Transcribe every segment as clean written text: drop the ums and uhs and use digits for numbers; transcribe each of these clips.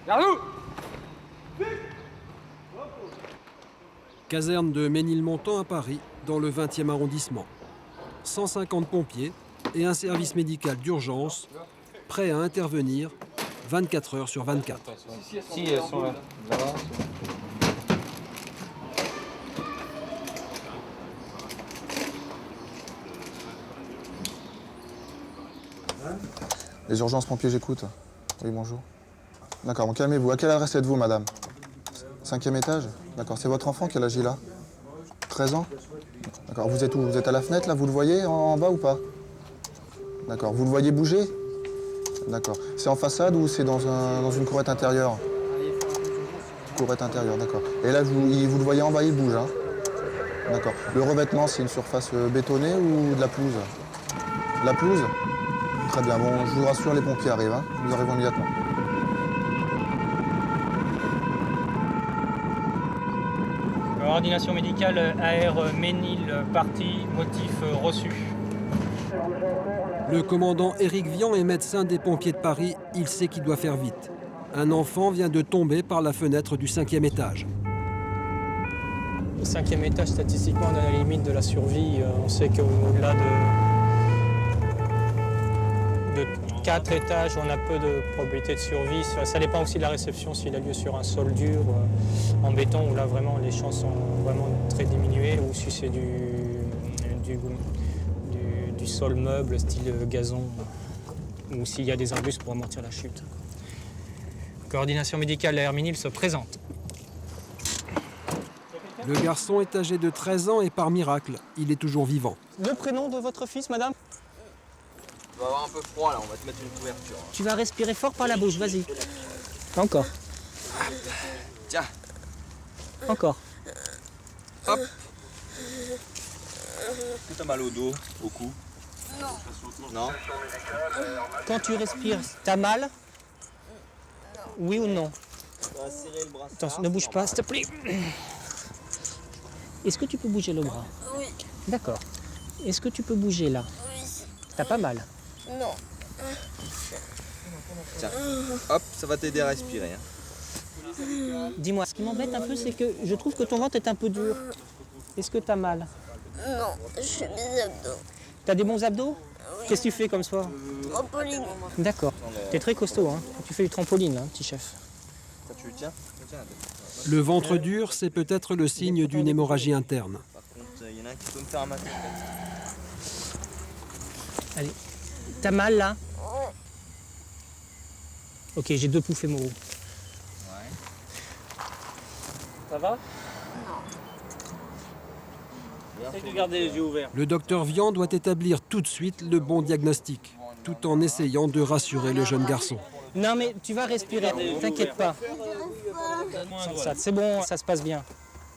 Gardez-vous! Caserne de Ménilmontant à Paris, dans le 20e arrondissement. 150 pompiers et un service médical d'urgence prêts à intervenir 24 heures sur 24. Si, elles sont là. Les urgences pompiers, j'écoute. Oui, bonjour. D'accord, bon, calmez-vous. À quelle adresse êtes-vous, madame? 5e étage? D'accord, c'est votre enfant, quel âge il a? 13 ans? D'accord, vous êtes où? Vous êtes à la fenêtre, là? Vous le voyez en bas ou pas? D'accord, vous le voyez bouger? D'accord. C'est en façade ou c'est dans une courette intérieure? Courette intérieure, d'accord. Et là, vous le voyez en bas, il bouge, hein? D'accord. Le revêtement, c'est une surface bétonnée ou de la pelouse? De la pelouse? Très bien, bon, je vous rassure, les pompiers arrivent, hein? Nous arrivons immédiatement. Coordination médicale AR Ménil partie, motif reçu. Le commandant Éric Vian est médecin des pompiers de Paris. Il sait qu'il doit faire vite. Un enfant vient de tomber par la fenêtre du 5e étage. Au 5e étage, statistiquement, on est à la limite de la survie. On sait qu'au-delà de 4 étages, on a peu de probabilité de survie. Ça dépend aussi de la réception, s'il a lieu sur un sol dur, en béton, où là vraiment les chances sont vraiment très diminuées, ou si c'est du sol meuble, style gazon, ou s'il y a des arbustes pour amortir la chute. Coordination médicale AR Ménil se présente. Le garçon est âgé de 13 ans et par miracle, il est toujours vivant. Le prénom de votre fils, madame? On va avoir un peu froid là, on va te mettre une couverture. Tu vas respirer fort par la bouche, vas-y. Encore. Tiens. Encore. Hop. Est-ce que t'as mal au dos, au cou? Non. Quand tu respires, t'as mal? Oui ou non? On va serrer le bras. Attention, ne bouge pas, s'il te plaît. Est-ce que tu peux bouger le bras? Oui. D'accord. Est-ce que tu peux bouger là? Oui. T'as pas mal? Non. Tiens. Hop, ça va t'aider à respirer. Hein. Dis-moi, ce qui m'embête un peu, c'est que je trouve que ton ventre est un peu dur. Est-ce que t'as mal? Non, je fais mes abdos. T'as des bons abdos? Qu'est-ce que tu fais comme sport? Trampoline. D'accord. T'es très costaud, hein? Tu fais du trampoline, hein, petit chef. Ça, tu le tiens? Tiens. Le ventre dur, c'est peut-être le signe d'une hémorragie interne. Par contre, il y en a un qui peut me faire un matin. Allez. T'as mal là? Ouais. Ok, j'ai 2 pouces fémoraux. Ouais. Ça va? Essaye de garder les yeux ouverts. Le docteur Vian doit établir tout de suite le bon diagnostic, tout en essayant de rassurer le jeune garçon. Non mais tu vas respirer, t'inquiète pas. C'est bon, ça se passe bien.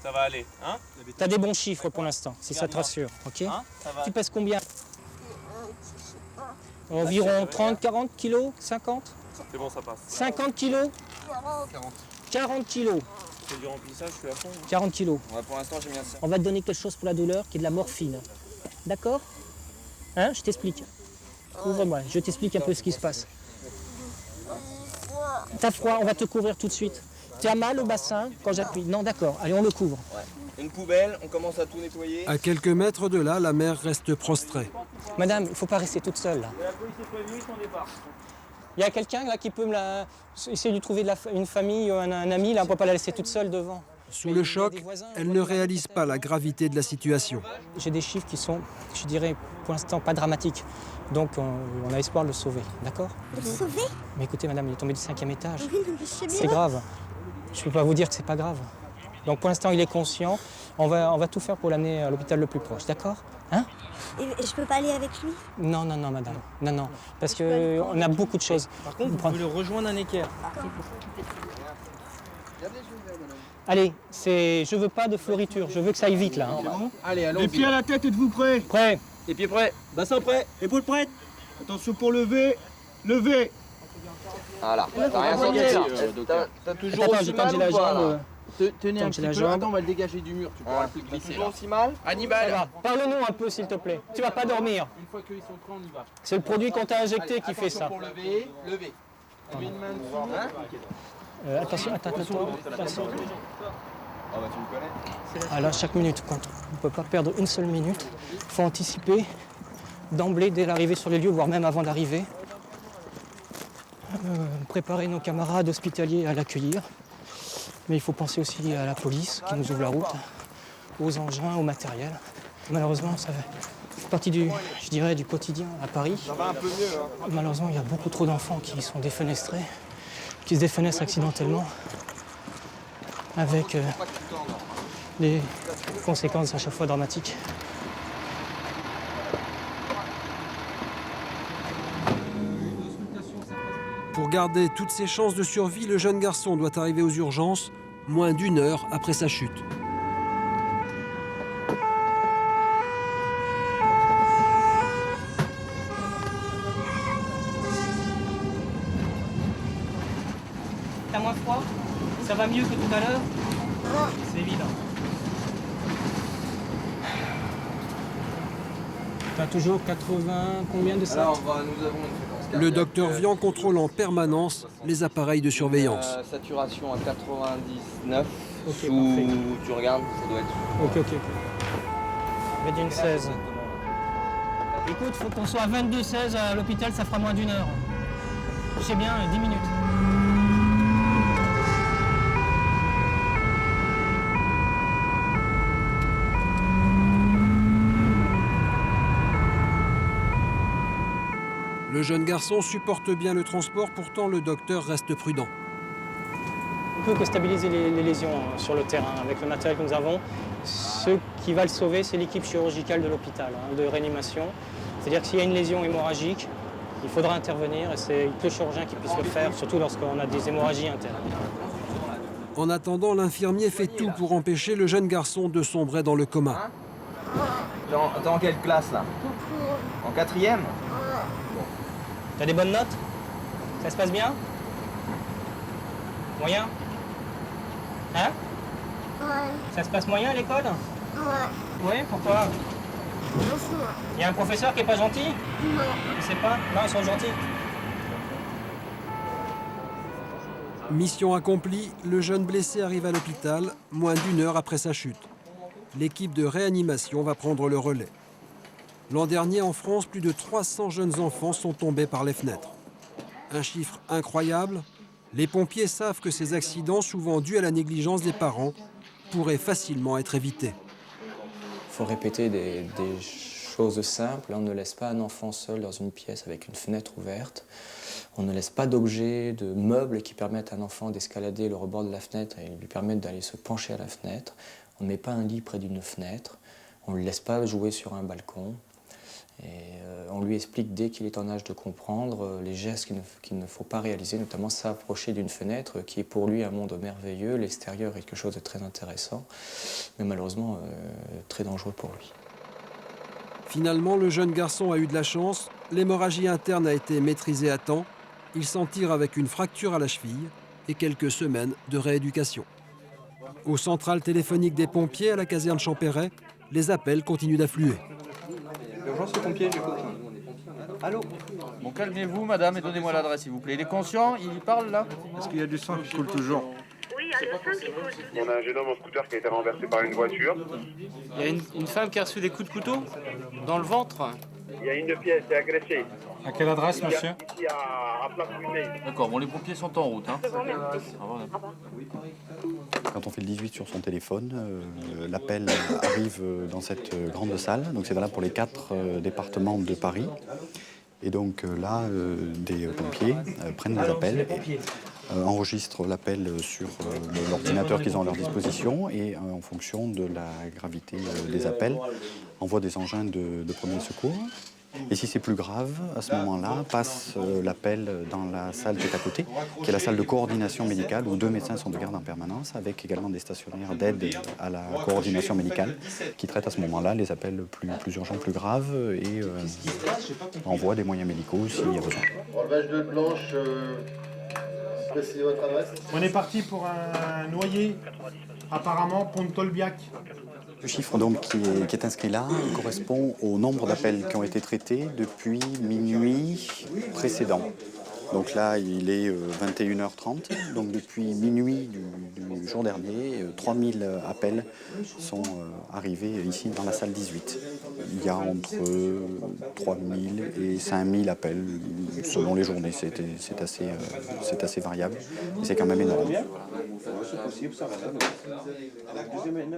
Ça va aller, hein? T'as des bons chiffres pour l'instant, si ça te rassure, ok? Hein? Ça va. Tu pèses combien? Environ 30, 40 kilos, 50? C'est bon, ça passe. 50 kilos? 40 kilos. C'est du remplissage, je suis à fond. 40 kilos. Ouais, pour l'instant, j'ai mis un ça. On va te donner quelque chose pour la douleur, qui est de la morphine. D'accord? Hein? Je t'explique. Ouvre-moi, je t'explique un peu ce qui se passe. T'as froid, on va te couvrir tout de suite. Tu as mal au bassin quand j'appuie? Non, d'accord. Allez, on le couvre. Ouais. Une poubelle, on commence à tout nettoyer. À quelques mètres de là, la mère reste prostrée. Madame, il ne faut pas rester toute seule, là. La police est prévenue, ils sont au départ. Il y a quelqu'un là qui peut essayer de trouver une famille, un ami, là, on ne peut pas la laisser toute seule devant. Sous le choc, elle ne réalise pas la gravité de la situation. J'ai des chiffres qui sont, je dirais, pour l'instant pas dramatiques. Donc on a espoir de le sauver, d'accord? Le sauver? Mais écoutez madame, il est tombé du 5e étage. Oui, non, mais je sais C'est bien. grave. Je ne peux pas vous dire que c'est pas grave. Donc pour l'instant il est conscient. On va tout faire pour l'amener à l'hôpital le plus proche, d'accord? Hein? Et je peux pas aller avec lui? Non, non, non madame. Non, non. Parce qu'on a beaucoup de choses. Par contre, vous pouvez le rejoindre un équerre. Allez, je veux pas de floriture, je veux que ça aille vite là. Hein. Allez, allons. Les pieds à la tête, êtes-vous prêts? Prêt? Les pieds prêts. Bassin prêt. Épaules prêtes? Attention pour lever. Lever. Voilà. T'as rien senti là. T'as toujours Attends, aussi j'ai pas mal dit la ou pas, là? jambe. Tenez Tant un que j'ai petit la peu. jambe. Attends, on va le dégager du mur. Tu pourras plus T'as glisser toujours là. aussi mal? Ça va. Parle-nous un peu s'il te plaît. Tu vas pas dormir. Une fois qu'ils sont prêts, on y va. C'est le produit qu'on t'a injecté qui fait ça. Pour lever. Lever. Mets une main dessus. Attention, attends. Attention. Ah bah tu me connais. Ah là, chaque minute compte. On ne peut pas perdre une seule minute. Il faut anticiper d'emblée dès l'arrivée sur les lieux, voire même avant d'arriver. Préparer nos camarades hospitaliers à l'accueillir. Mais il faut penser aussi à la police qui nous ouvre la route, aux engins, au matériel. Malheureusement, ça fait partie du quotidien à Paris. Ça va un peu mieux, hein. Malheureusement, il y a beaucoup trop d'enfants qui sont défenestrés, qui se défenestrent accidentellement, avec des conséquences à chaque fois dramatiques. Pour garder toutes ses chances de survie, le jeune garçon doit arriver aux urgences moins d'1 heure après sa chute. T'as moins froid? Ça va mieux que tout à l'heure? C'est évident. T'as toujours 80, combien de ça? Alors nous avons une fréquence Le docteur Vian contrôle en permanence les appareils de surveillance. Saturation à 99. Ok, Sous, parfait. tu regardes, ça doit être. Ok. Médine 16. Écoute, faut qu'on soit à 22-16 à l'hôpital, ça fera moins d'1 heure. Je sais bien, 10 minutes. Le jeune garçon supporte bien le transport, pourtant le docteur reste prudent. On peut que stabiliser les lésions sur le terrain avec le matériel que nous avons. Ce qui va le sauver, c'est l'équipe chirurgicale de l'hôpital, de réanimation. C'est-à-dire que s'il y a une lésion hémorragique, il faudra intervenir et c'est que le chirurgien qui puisse le faire, surtout lorsqu'on a des hémorragies internes. En attendant, l'infirmier fait tout pour empêcher le jeune garçon de sombrer dans le coma. T'es en quelle classe là? En 4e? T'as des bonnes notes? Ça se passe bien? Moyen? Hein? Ouais, Ça se passe moyen à l'école? ouais, Oui, pourquoi? Il y a un professeur qui est pas gentil? non. Je sais pas. Non, ils sont gentils. Mission accomplie, le jeune blessé arrive à l'hôpital moins d'1 heure après sa chute. L'équipe de réanimation va prendre le relais. L'an dernier, en France, plus de 300 jeunes enfants sont tombés par les fenêtres. Un chiffre incroyable. Les pompiers savent que ces accidents, souvent dus à la négligence des parents, pourraient facilement être évités. Il faut répéter des choses simples. On ne laisse pas un enfant seul dans une pièce avec une fenêtre ouverte. On ne laisse pas d'objets, de meubles qui permettent à un enfant d'escalader le rebord de la fenêtre et lui permettent d'aller se pencher à la fenêtre. On ne met pas un lit près d'une fenêtre. On ne le laisse pas jouer sur un balcon. Et on lui explique dès qu'il est en âge de comprendre les gestes qu'il ne faut pas réaliser, notamment s'approcher d'une fenêtre qui est pour lui un monde merveilleux. L'extérieur est quelque chose de très intéressant, mais malheureusement très dangereux pour lui. Finalement, le jeune garçon a eu de la chance. L'hémorragie interne a été maîtrisée à temps. Il s'en tire avec une fracture à la cheville et quelques semaines de rééducation. Aux centrales téléphoniques des pompiers à la caserne Champéret, les appels continuent d'affluer. L'urgence aux pompiers, j'écoute. Allô? Bon, calmez-vous, madame, et donnez-moi l'adresse, s'il vous plaît. Il est conscient? Il parle, là? Est-ce qu'il y a du sang qui coule toujours? Oui, il y a le sang qui coule. On a un jeune homme en scooter qui a été renversé par une voiture. Il y a une femme qui a reçu des coups de couteau? Dans le ventre? Il y a une pièce, c'est agressé. À quelle adresse, monsieur? Ici à Place Brunei. D'accord, bon, les pompiers sont en route. Hein. Quand on fait le 18 sur son téléphone, l'appel arrive dans cette grande salle. Donc c'est valable pour les 4 départements de Paris. Et donc là, des pompiers prennent les appels et enregistrent l'appel sur l'ordinateur qu'ils ont à leur disposition et en fonction de la gravité des appels, envoient des engins de premier secours. Et si c'est plus grave, à ce moment-là, passe l'appel dans la salle qui est à côté, qui est la salle de coordination médicale, où 2 médecins sont de garde en permanence, avec également des stationnaires d'aide à la coordination médicale, qui traitent à ce moment-là les appels plus urgents, plus graves, et envoient des moyens médicaux s'il y a besoin. Relevage de blanche, précisez votre adresse. On est parti pour un noyer, apparemment pont de Tolbiac. Le chiffre donc qui est inscrit là correspond au nombre d'appels qui ont été traités depuis minuit précédent. Donc là, il est 21h30. Donc depuis minuit du jour dernier, 3000 appels sont arrivés ici dans la salle 18. Il y a entre 3000 et 5000 appels selon les journées. C'est assez variable, mais c'est quand même énorme.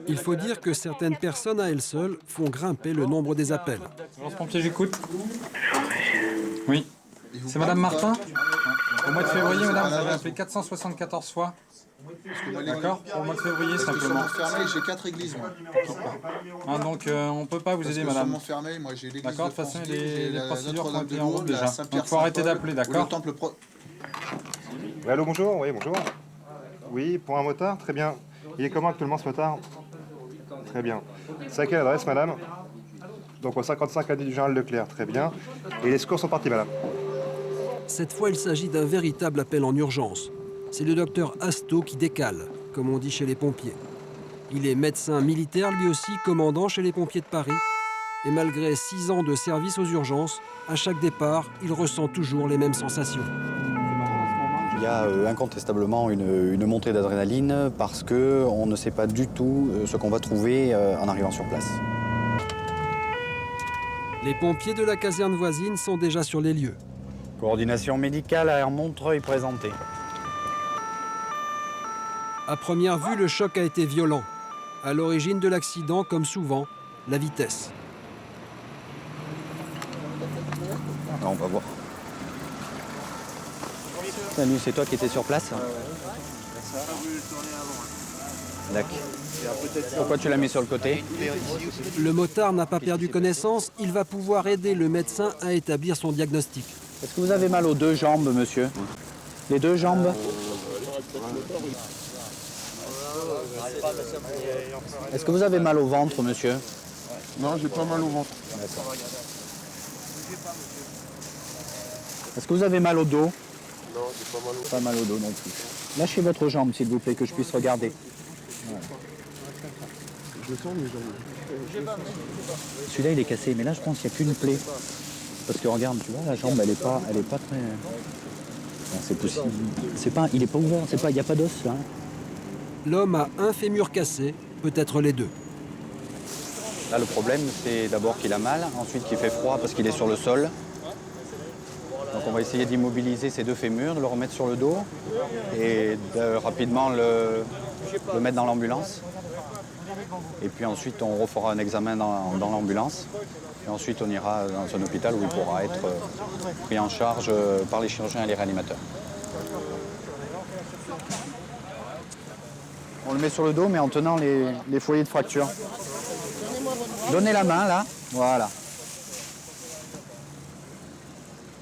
Il faut dire que certaines personnes à elles seules font grimper le nombre des appels. Pompier, j'écoute. Oui. C'est Madame Martin. Au mois de février, madame, vous avez appelé 474 fois. D'accord. Pour le mois de février, simplement. J'ai 4 églises, moi. Ah, donc, on ne peut pas vous aider, madame. Fermé, moi j'ai l'église. D'accord, de toute façon, les procédures sont en route déjà. Donc, il faut arrêter d'appeler, d'accord. Oui, allô, bonjour. Oui, bonjour. Oui, pour un motard, très bien. Il est comment actuellement ce motard? Très bien. C'est à quelle adresse, madame? Donc au 55 avenue du Général Leclerc, très bien. Et les secours sont partis, madame. Cette fois, il s'agit d'un véritable appel en urgence. C'est le docteur Asto qui décale, comme on dit chez les pompiers. Il est médecin militaire, lui aussi commandant chez les pompiers de Paris. Et malgré 6 ans de service aux urgences, à chaque départ, il ressent toujours les mêmes sensations. Il y a incontestablement une montée d'adrénaline parce qu'on ne sait pas du tout ce qu'on va trouver en arrivant sur place. Les pompiers de la caserne voisine sont déjà sur les lieux. Coordination médicale à Montreuil présentée. À première vue, le choc a été violent. À l'origine de l'accident, comme souvent, la vitesse. On va voir. Salut, c'est toi qui étais sur place? D'accord. Pourquoi tu l'as mis sur le côté? Le motard n'a pas perdu connaissance, il va pouvoir aider le médecin à établir son diagnostic. Est-ce que vous avez mal aux 2 jambes, monsieur? Les 2 jambes? Est-ce que vous avez mal au ventre, monsieur? Non, j'ai pas mal au ventre. Est-ce que vous avez mal au dos? Non, j'ai pas mal au Pas mal au dos non plus. Lâchez votre jambe, s'il vous plaît, que je puisse regarder. Ouais. Je sens mes jambes. Celui-là, il est cassé, mais là, je pense qu'il n'y a qu'une plaie. Parce que regarde, tu vois, la jambe, elle est pas très... Non, c'est possible. Il n'est pas ouvert, il n'y a pas d'os, là. L'homme a un fémur cassé, peut-être les 2. Là, le problème, c'est d'abord qu'il a mal, ensuite qu'il fait froid parce qu'il est sur le sol. Donc on va essayer d'immobiliser ces 2 fémurs, de le remettre sur le dos et de rapidement le mettre dans l'ambulance. Et puis ensuite, on refera un examen dans l'ambulance. Et ensuite, on ira dans un hôpital où il pourra être pris en charge par les chirurgiens et les réanimateurs. On le met sur le dos, mais en tenant les foyers de fracture. Donnez la main, là. Voilà.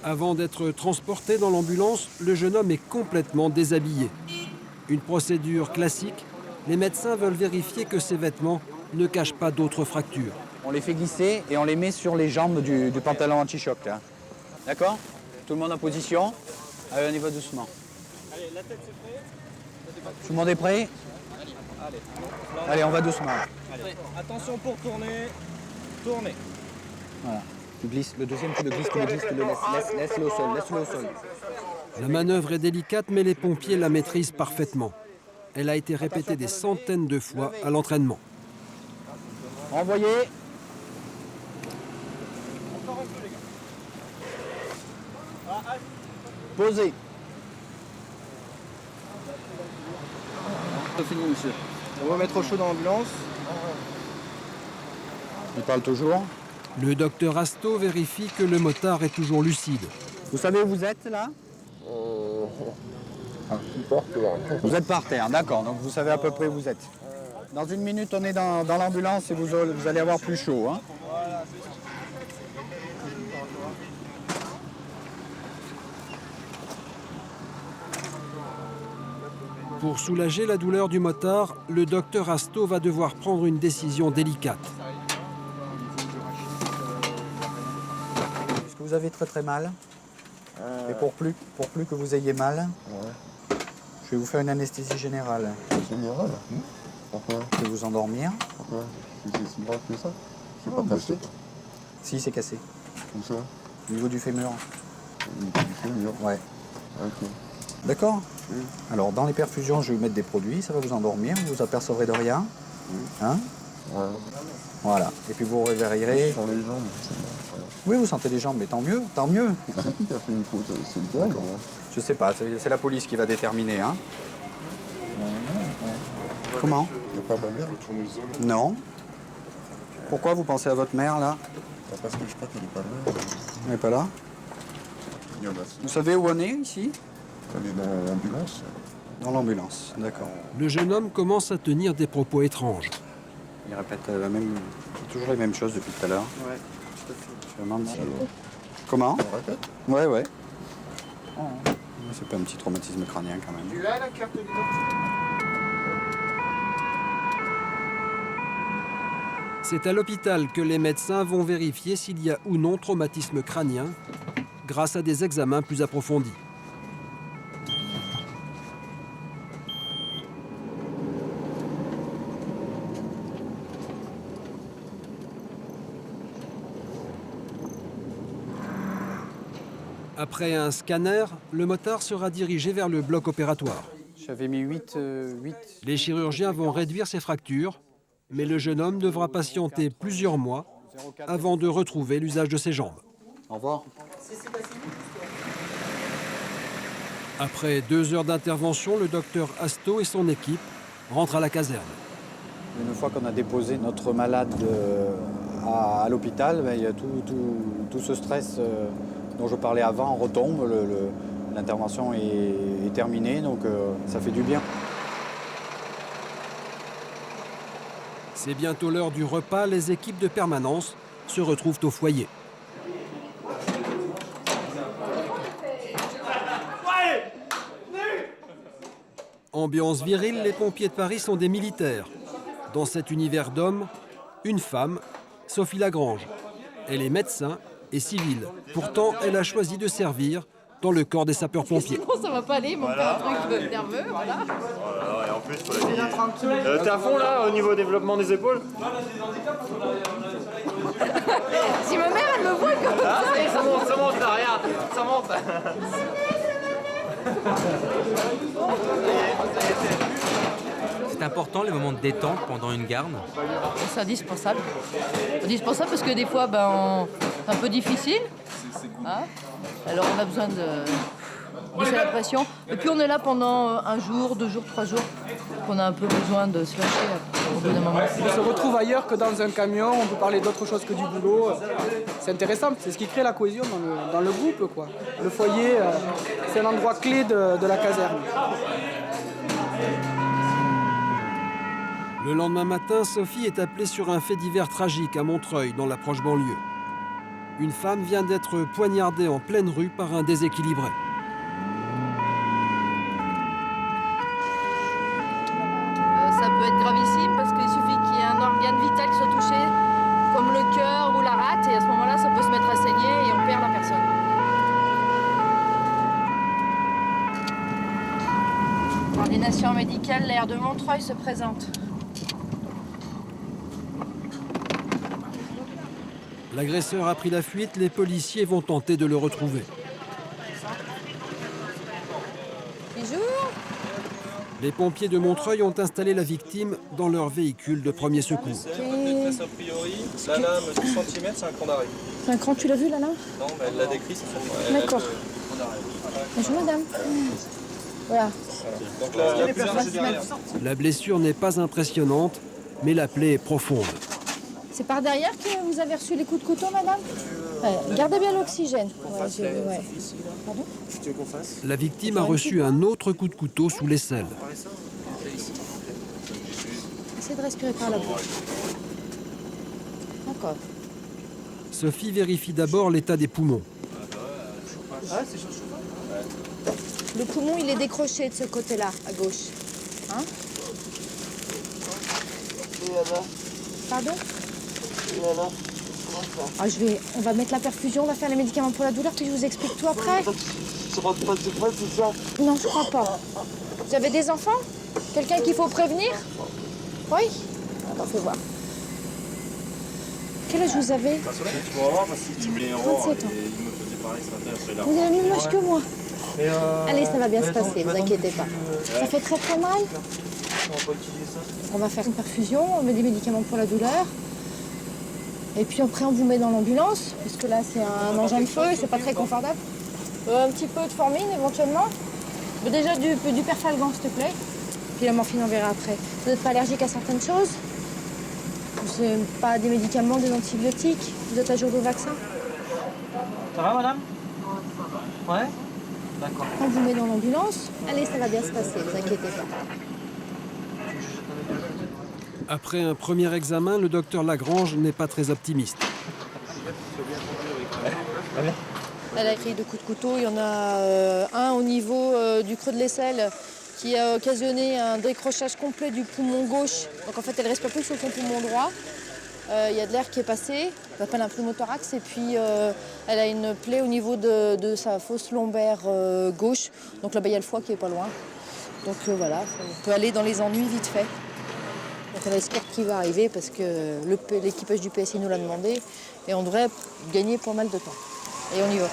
Avant d'être transporté dans l'ambulance, le jeune homme est complètement déshabillé. Une procédure classique, les médecins veulent vérifier que ses vêtements ne cachent pas d'autres fractures. On les fait glisser et on les met sur les jambes du pantalon anti-choc. D'accord? Tout le monde en position. Allez, on y va doucement. Allez, la tête c'est prêt. Tout le monde est prêt? Allez, on va doucement. Allez, attention pour tourner. Tournez. Voilà. Tu glisses. Le deuxième, tu le glisses, tu le laisses. Laisse-le au sol, laisse-le au sol. La manœuvre est délicate, mais les pompiers la maîtrisent parfaitement. Elle a été répétée des centaines de fois à l'entraînement. Envoyez. Posez. C'est fini, monsieur. On va mettre au chaud dans l'ambulance. Il parle toujours. Le docteur Asto vérifie que le motard est toujours lucide. Vous savez où vous êtes, là? Vous êtes par terre, d'accord. Donc vous savez à peu près où vous êtes. Dans 1 minute, on est dans l'ambulance et vous allez avoir plus chaud. Hein. Pour soulager la douleur du motard, le docteur Asto va devoir prendre une décision délicate. Est-ce que vous avez très mal? Et pour plus que vous ayez mal, je vais vous faire une anesthésie générale. Générale? Pourquoi? Je vais vous endormir. Pourquoi? C'est si grave que ça? C'est pas cassé? Si, c'est cassé. Où ça? Au niveau du fémur. Au niveau du fémur? Ouais. Ok. D'accord. Alors, dans les perfusions, je vais vous mettre des produits, ça va vous endormir, vous vous apercevrez de rien. Hein? Ouais. Voilà. Et puis vous réveillerez. Je sens les jambes. Oui, vous sentez les jambes, mais tant mieux, tant mieux. C'est qui a fait une faute? C'est le gars, comment? Je sais pas, c'est la police qui va déterminer, hein. Comment? Il n'y a pas ma mère? Non. Pourquoi vous pensez à votre mère, là? Parce que je crois qu'elle n'est pas là. Elle n'est pas là? Il y en a. Vous savez où on est, ici? Elle est dans l'ambulance. Dans l'ambulance, d'accord. Le jeune homme commence à tenir des propos étranges. Il répète toujours les mêmes choses depuis tout à l'heure. Ouais, tout à fait. Je me demande si... Comment? On répète? Ouais, ouais. C'est pas un petit traumatisme crânien, quand même. Tu as la carte d'identité? C'est à l'hôpital que les médecins vont vérifier s'il y a ou non traumatisme crânien grâce à des examens plus approfondis. Après un scanner, le motard sera dirigé vers le bloc opératoire. J'avais mis 8. Les chirurgiens vont réduire ses fractures, mais le jeune homme devra patienter plusieurs mois avant de retrouver l'usage de ses jambes. Au revoir. Après 2 heures d'intervention, le docteur Asto et son équipe rentrent à la caserne. Une fois qu'on a déposé notre malade à l'hôpital, il y a tout ce stress dont je parlais avant retombe. L'intervention est terminée, donc ça fait du bien. C'est bientôt l'heure du repas, les équipes de permanence se retrouvent au foyer. Ambiance virile, les pompiers de Paris sont des militaires. Dans cet univers d'hommes, une femme, Sophie Lagrange. Elle est médecin et civile. Pourtant, elle a choisi de servir dans le corps des sapeurs-pompiers. Sinon, ça va pas aller, mon père, un truc nerveux, voilà. Voilà, et en plus, pour la t'es à fond là, au niveau développement des épaules? Si ma mère, elle me voit comme ça... Ça monte là, regarde, ça monte. C'est important les moments de détente pendant une garde? C'est indispensable. Indispensable parce que des fois, c'est un peu difficile. Hein, alors on a besoin de baisser la pression. Et puis on est là pendant 1 jour, 2 jours, 3 jours. On a un peu besoin de se lâcher au bout d'un moment. On se retrouve ailleurs que dans un camion, on peut parler d'autre chose que du boulot. C'est intéressant, c'est ce qui crée la cohésion dans le groupe, quoi. Le foyer, c'est un endroit clé de la caserne. Le lendemain matin, Sophie est appelée sur un fait divers tragique à Montreuil, dans la proche banlieue. Une femme vient d'être poignardée en pleine rue par un déséquilibré. Ça peut être gravissime parce qu'il suffit qu'il y ait un organe vital qui soit touché, comme le cœur ou la rate, et à ce moment-là, ça peut se mettre à saigner et on perd la personne. Coordination médicale, l'aire de Montreuil se présente. L'agresseur a pris la fuite, les policiers vont tenter de le retrouver. Bonjour. Les pompiers de Montreuil ont installé la victime dans leur véhicule de premier secours. A priori, la lame 10 cm, c'est un cran d'arrêt. C'est un cran, tu l'as vu là? Non, mais elle l'a décrit, ça fait D'accord. Bonjour madame. Voilà. Donc là, il y a plusieurs choses derrière. La blessure n'est pas impressionnante, mais la plaie est profonde. C'est par derrière que vous avez reçu les coups de couteau, madame? Ouais, gardez bien l'oxygène. Ouais. Pardon? La victime a reçu un autre coup de couteau sous l'aisselle. Essayez de respirer par la bouche. D'accord. Sophie vérifie d'abord l'état des poumons. Le poumon, il est décroché de ce côté-là, à gauche. Hein? Pardon? Ah, on va mettre la perfusion, on va faire les médicaments pour la douleur, puis je vous explique tout après. Non, je crois pas. Vous avez des enfants? Quelqu'un qu'il faut prévenir? Oui? Attends, fais voir. Quel âge vous avez? 37 ans. Vous avez le même âge que moi. Allez, ça va bien se passer, vous inquiétez pas. Ça fait très très mal. On va faire une perfusion, on met des médicaments pour la douleur. Et puis après, on vous met dans l'ambulance, parce que là, c'est un engin de feu et c'est pas très confortable. Un petit peu de formine, éventuellement. Mais déjà, du perfalgan, s'il te plaît. Puis la morphine, on verra après. Vous n'êtes pas allergique à certaines choses? Vous n'avez pas des médicaments, des antibiotiques? Vous êtes à jour de vaccin? Ça va, madame? Ouais? D'accord. On vous met dans l'ambulance. Allez, ça va bien se passer, vous inquiétez pas. Après un premier examen, le docteur Lagrange n'est pas très optimiste. Elle a pris 2 coups de couteau. Il y en a un au niveau du creux de l'aisselle qui a occasionné un décrochage complet du poumon gauche. Donc en fait, elle ne respire plus sur son poumon droit. Il y a de l'air qui est passé, on appelle un pneumothorax. Et puis elle a une plaie au niveau de sa fosse lombaire gauche. Donc là-bas, il y a le foie qui est pas loin. Donc voilà, on peut aller dans les ennuis vite fait. Donc on espère qu'il va arriver parce que l'équipage du PSI nous l'a demandé. Et on devrait gagner pas mal de temps. Et on y va.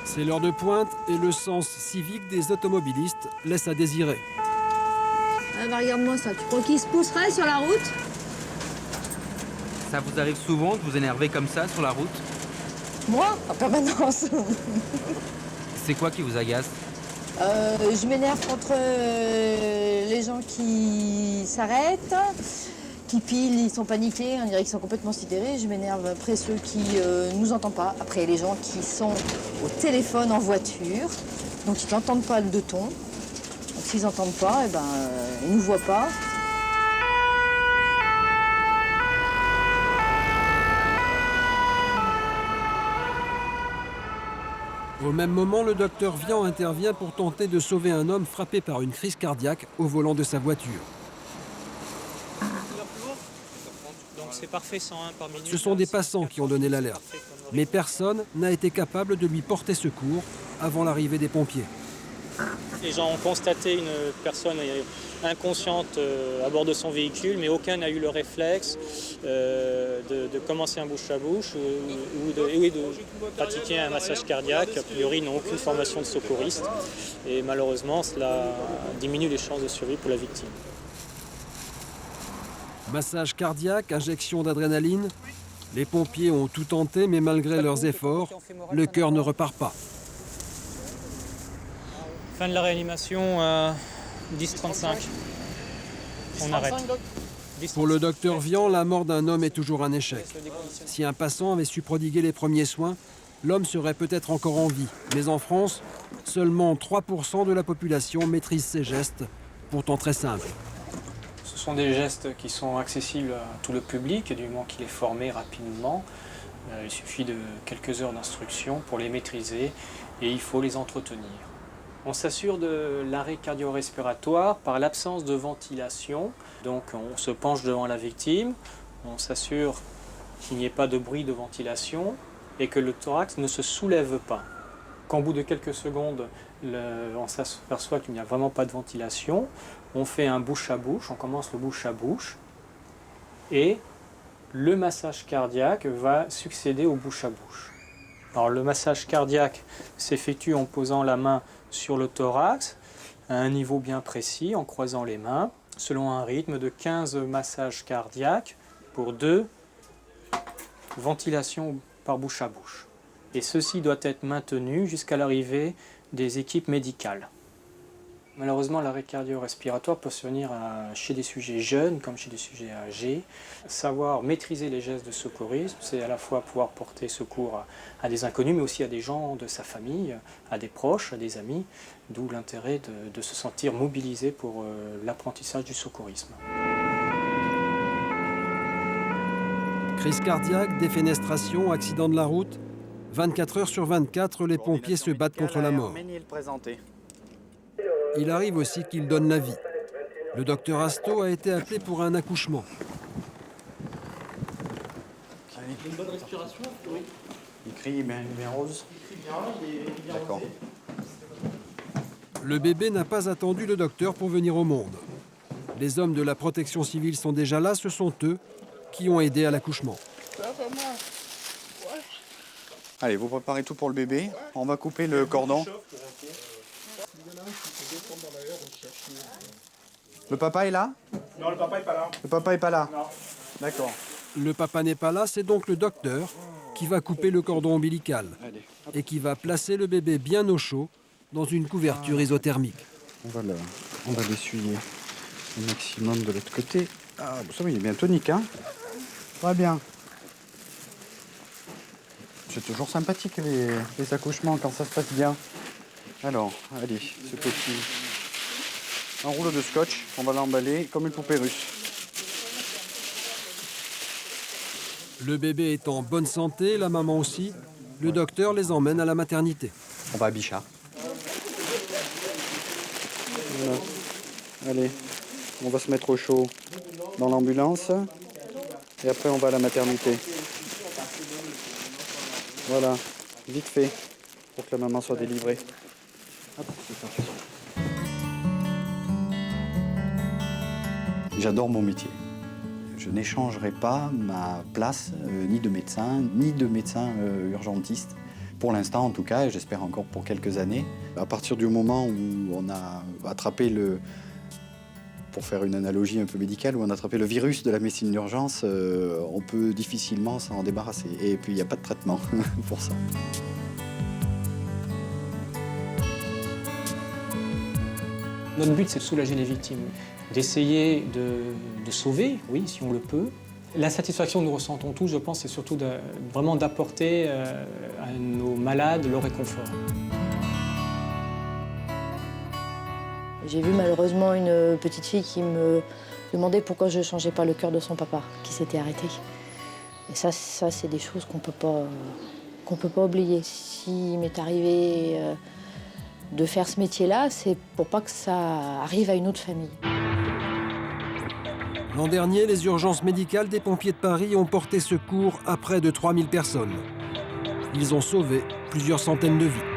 C'est l'heure de pointe et le sens civique des automobilistes laisse à désirer. Ah bah regarde-moi ça, tu crois qu'il se pousserait sur la route? Ça vous arrive souvent de vous énerver comme ça sur la route? Moi, en permanence. C'est quoi qui vous agace? Je m'énerve contre les gens qui s'arrêtent, qui pilent, ils sont paniqués, on dirait qu'ils sont complètement sidérés. Je m'énerve après ceux qui nous entendent pas, après les gens qui sont au téléphone en voiture, donc ils n'entendent pas le 2 tons. Donc s'ils n'entendent pas, eh ben, ils ne nous voient pas. Au même moment, le docteur Vian intervient pour tenter de sauver un homme frappé par une crise cardiaque au volant de sa voiture. Donc c'est parfait 101 par minute. Ce sont des passants qui ont donné l'alerte. Mais personne n'a été capable de lui porter secours avant l'arrivée des pompiers. Les gens ont constaté une personne inconsciente à bord de son véhicule, mais aucun n'a eu le réflexe de commencer un bouche à bouche ou de pratiquer un massage cardiaque. A priori, ils n'ont aucune formation de secouriste et malheureusement, cela diminue les chances de survie pour la victime. Massage cardiaque, injection d'adrénaline. Les pompiers ont tout tenté, mais malgré leurs efforts, le cœur ne repart pas. Fin de la réanimation à 10h35. On arrête. Pour le docteur Vian, la mort d'un homme est toujours un échec. Si un passant avait su prodiguer les premiers soins, l'homme serait peut-être encore en vie. Mais en France, seulement 3% de la population maîtrise ces gestes, pourtant très simples. Ce sont des gestes qui sont accessibles à tout le public, du moment qu'il est formé rapidement. Il suffit de quelques heures d'instruction pour les maîtriser et il faut les entretenir. On s'assure de l'arrêt cardio-respiratoire par l'absence de ventilation. Donc on se penche devant la victime, on s'assure qu'il n'y ait pas de bruit de ventilation et que le thorax ne se soulève pas. Qu'au bout de quelques secondes, on s'aperçoit qu'il n'y a vraiment pas de ventilation, on fait un bouche à bouche, on commence le bouche à bouche et le massage cardiaque va succéder au bouche à bouche. Alors le massage cardiaque s'effectue en posant la main sur le thorax à un niveau bien précis, en croisant les mains, selon un rythme de 15 massages cardiaques pour 2 ventilations par bouche à bouche. Et ceci doit être maintenu jusqu'à l'arrivée des équipes médicales. Malheureusement, l'arrêt cardio-respiratoire peut survenir chez des sujets jeunes comme chez des sujets âgés. Savoir maîtriser les gestes de secourisme, c'est à la fois pouvoir porter secours à des inconnus, mais aussi à des gens de sa famille, à des proches, à des amis, d'où l'intérêt de se sentir mobilisé pour l'apprentissage du secourisme. Crise cardiaque, défenestration, accident de la route. 24 heures sur 24, les pompiers se battent contre la mort. Il arrive aussi qu'ils donnent la vie. Le docteur Asto a été appelé pour un accouchement. Une bonne respiration, oui. Il crie bien rose. D'accord. Le bébé n'a pas attendu le docteur pour venir au monde. Les hommes de la protection civile sont déjà là, ce sont eux qui ont aidé à l'accouchement. Allez, vous préparez tout pour le bébé. On va couper le cordon. Le papa est là? Non, le papa est pas là. Le papa est pas là? D'accord. Le papa n'est pas là, c'est donc le docteur qui va couper le cordon ombilical et qui va placer le bébé bien au chaud dans une couverture isothermique. On va l'essuyer au maximum de l'autre côté. Ah, ça va, il est bien tonique, hein? Très bien. C'est toujours sympathique les accouchements quand ça se passe bien. Alors, allez, ce petit... Un rouleau de scotch, on va l'emballer comme une poupée russe. Le bébé est en bonne santé, la maman aussi. Le docteur les emmène à la maternité. On va à Bichat. Voilà. Allez, on va se mettre au chaud dans l'ambulance. Et après, on va à la maternité. Voilà, vite fait, pour que la maman soit délivrée. Hop, j'adore mon métier. Je n'échangerai pas ma place ni de médecin urgentiste. Pour l'instant, en tout cas, et j'espère encore pour quelques années. À partir du moment où on a attrapé pour faire une analogie un peu médicale, où on a attrapé le virus de la médecine d'urgence, on peut difficilement s'en débarrasser. Et puis, il n'y a pas de traitement pour ça. Notre but, c'est de soulager les victimes, d'essayer de sauver, oui, si on le peut. La satisfaction que nous ressentons tous, je pense, c'est surtout vraiment d'apporter à nos malades le réconfort. J'ai vu malheureusement une petite fille qui me demandait pourquoi je ne changeais pas le cœur de son papa, qui s'était arrêté. Et ça c'est des choses qu'on peut pas oublier. S'il m'est arrivé de faire ce métier-là, c'est pour pas que ça arrive à une autre famille. L'an dernier, les urgences médicales des pompiers de Paris ont porté secours à près de 3000 personnes. Ils ont sauvé plusieurs centaines de vies.